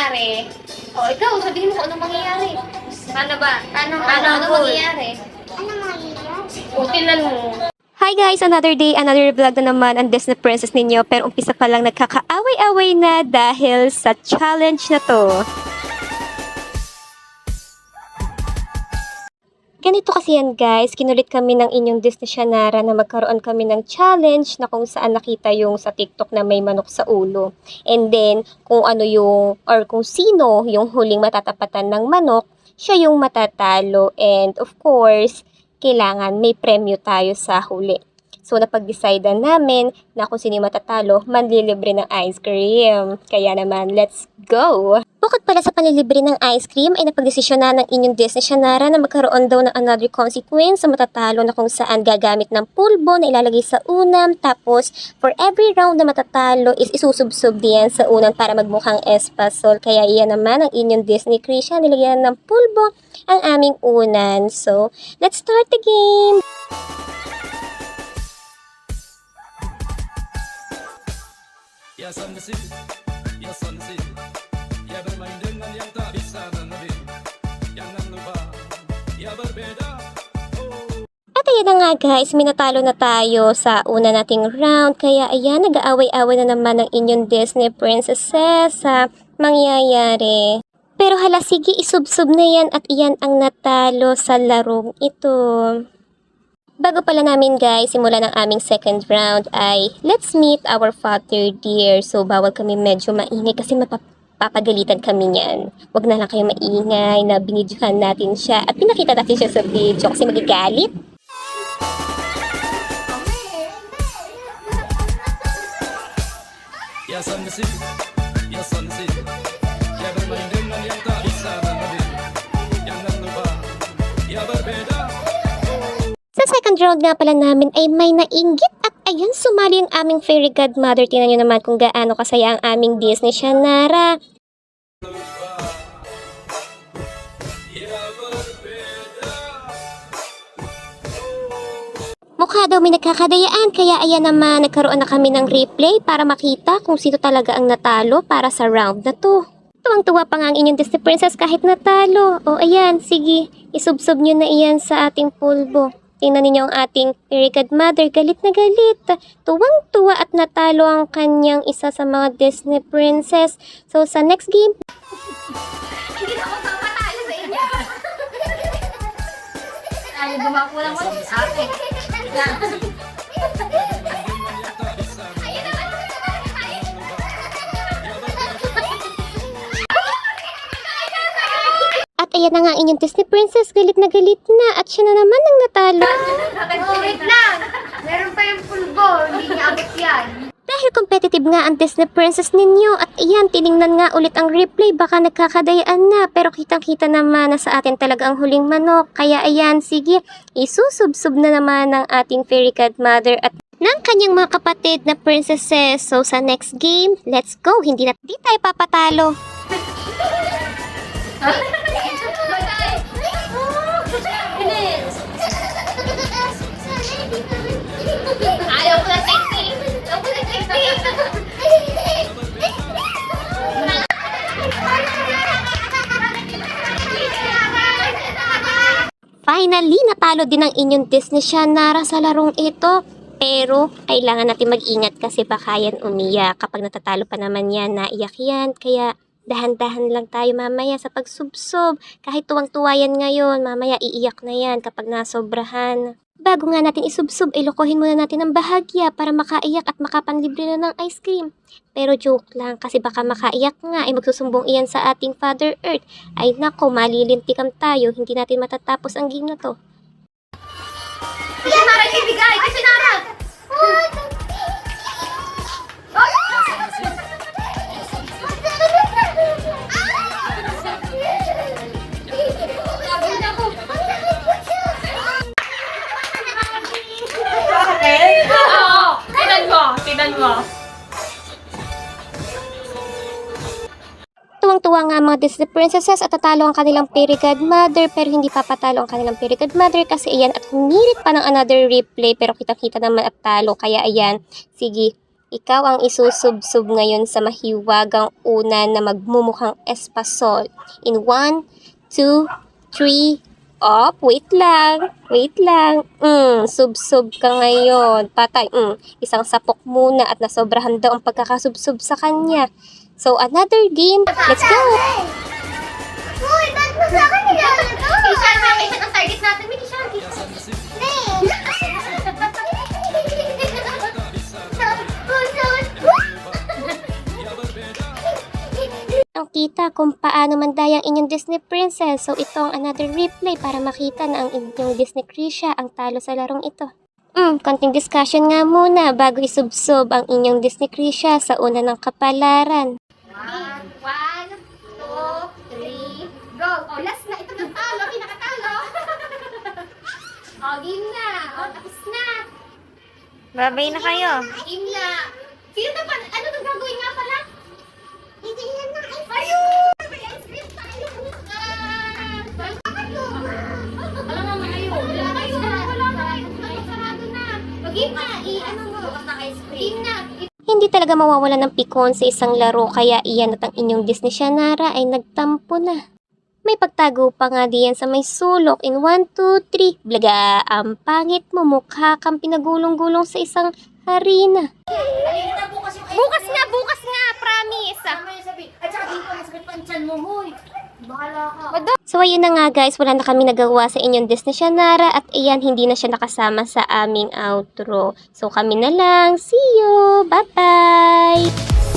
mangyayari? O, ikaw, sabihin mo kung anong mangyayari. Paano ba? Ano mangyayari? Ano mangyayari? O, tingnan mo. Hi guys! Another day, another vlog na naman ang Disney Princess ninyo. Pero umpisa pa lang nagkakaaway-away na dahil sa challenge na to. Ganito kasi yan guys, kinulit kami ng inyong Disney Shanara na magkaroon kami ng challenge na kung saan nakita yung sa TikTok na may manok sa ulo. And then, kung ano yung, or kung sino yung huling matatapatan ng manok, siya yung matatalo. And of course, kailangan may premyo tayo sa huli. So, napag-decidean namin na kung sino yung matatalo, manlilibre ng ice cream. Kaya naman, let's go! Bukod pala sa panlilibre ng ice cream, ay napag-desisyon na ng inyong Disney Shanara na magkaroon daw ng another consequence sa matatalo na kung saan gagamit ng pulbo na ilalagay sa unam. Tapos, for every round na matatalo is isusubsob diyan sa unam para magmukhang espasol. Kaya iyan naman ang inyong Disney Krisha, nilagyan ng pulbo ang aming unan. So, let's start the game! Ya sanksi, ya sanksi, ya bermain dengan yang tak bisa menebik. Jangan lupa, ya berbeda. At ayan na nga guys, minatalo na tayo sa una nating round. Kaya ayan, nag-aaway-away na naman ang inyong Disney Princesses sa mangyayari. Pero hala, sige, isubsob na yan at iyan ang natalo sa larong ito. Bago pala namin guys, simula ng aming second round ay let's meet our father dear. So bawal kami medyo maingay kasi mapapagalitan kami niyan. Wag na lang kayo maingay na binidyohan natin siya at pinakita natin siya sa video kasi magagalit. Ya sanksi, ya sanksi, ya bermain dengan yang tak bisa menebik. Jangan lupa, ya berbeda. Sa second round nga pala namin ay may nainggit at ayan sumali ang aming fairy godmother. Tingnan nyo naman kung gaano kasaya ang aming Disney Shanara. Mukha daw may nagkakadayaan kaya ayan naman nagkaroon na kami ng replay para makita kung sino talaga ang natalo para sa round na to. Tuwang-tuwa pa nga ang inyong Disney Princess kahit natalo. O ayan, sige, isubsob nyo na iyan sa ating pulbo. Tingnan ninyo ang ating fairy godmother, galit na galit. Tuwang-tuwa at natalo ang kanyang isa sa mga Disney Princess. So sa next game, Hindi na ako papatalo sa inyo. Ay, gumakulang mo sa akin. at ayan na nga ang inyong Disney Princess, galit na at siya na naman ang natalo. Oh, wait lang. Meron pa yung pulbo. Hindi niya abot yan. Dahil competitive nga ang Disney Princess ninyo at iyan, tiningnan nga ulit ang replay, baka nagkakadayaan na pero kitang-kita naman na sa atin talaga ang huling manok. Kaya ayan, sige, isusubsob na naman ng ating fairy godmother at ng kanyang mga kapatid na princesses. So sa next game, let's go, hindi tayo papatalo. Ayaw ko na sexy. Ayaw ko na sexy. Finally, natalo din ang inyong Disney Shanara sa larong ito. Pero, kailangan natin mag-ingat kasi baka yan umiyak. Kapag natatalo pa naman yan, naiyak yan. Kaya, dahan-dahan lang tayo mamaya sa pagsubsob. Kahit tuwang-tuwa yan ngayon, mamaya iiyak na yan kapag nasobrahan. Bago nga natin isubsob, ilokohin muna natin ang bahagya para makaiyak at makapanlibre na ng ice cream. Pero joke lang, kasi baka makaiyak nga ay magsusumbong iyan sa ating Father Earth. Ay nako, malilintikam tayo, hindi natin matatapos ang game na to. Kasi Nara ibigay. Kasi Nara. Tignan mo. Tuwang-tuwa nga ang mga Disney Princesses at tatalo ang kanilang fairy godmother pero hindi papatalo ang kanilang fairy godmother kasi ayan at humirit pa ng another replay pero kita-kita naman at talo kaya ayan, sige, Ikaw ang isusubsub ngayon sa mahiwagang una na magmumukhang espasol. In 1, 2, 3, op, wait lang. Subsub ka ngayon. Patay, isang sapok muna at nasobrahan daw ang pagkakasubsub sa kanya. So, another game. Let's go! Uy, ba't mo sa akin nilalagay ito? Ishan, ang target natin. May Ishan. Ang kita kung paano mandaya ang inyong Disney Princess. So, ito ang another replay para makita na ang inyong Disney Krisha ang talo sa larong ito. Konting discussion nga muna bago isubsob ang inyong Disney Krisha sa una ng kapalaran. 1, 2, 3, Go! Oh, last na. Ito ng talo. Pinakatalo. game na. Tapos na. Babay na kayo. Game na. Sino na pa? Ano itong gagawin nga pala? Hindi yan na. Ayun! May ice cream tayo. Alam mo, malayo. Wala kayo. Sarado na. Game na. Ano mo? Game na. Hindi talaga mawawala ng pikon sa isang laro kaya iyan at ang inyong Disney Shanara ay nagtampo na. May pagtago pa nga diyan sa may sulok in 1, 2, 3. Blaga, ang pangit mo, mukha kang pinagulong-gulong sa isang harina. Bukas nga. Promise. At saka dito, masakit pa ang tiyan mo, huy. Bahala ka. So ayun na nga guys, wala na kami nagawa sa inyong Disney Shanara at iyan hindi na siya nakasama sa aming outro. So kami na lang. See you! Bye-bye!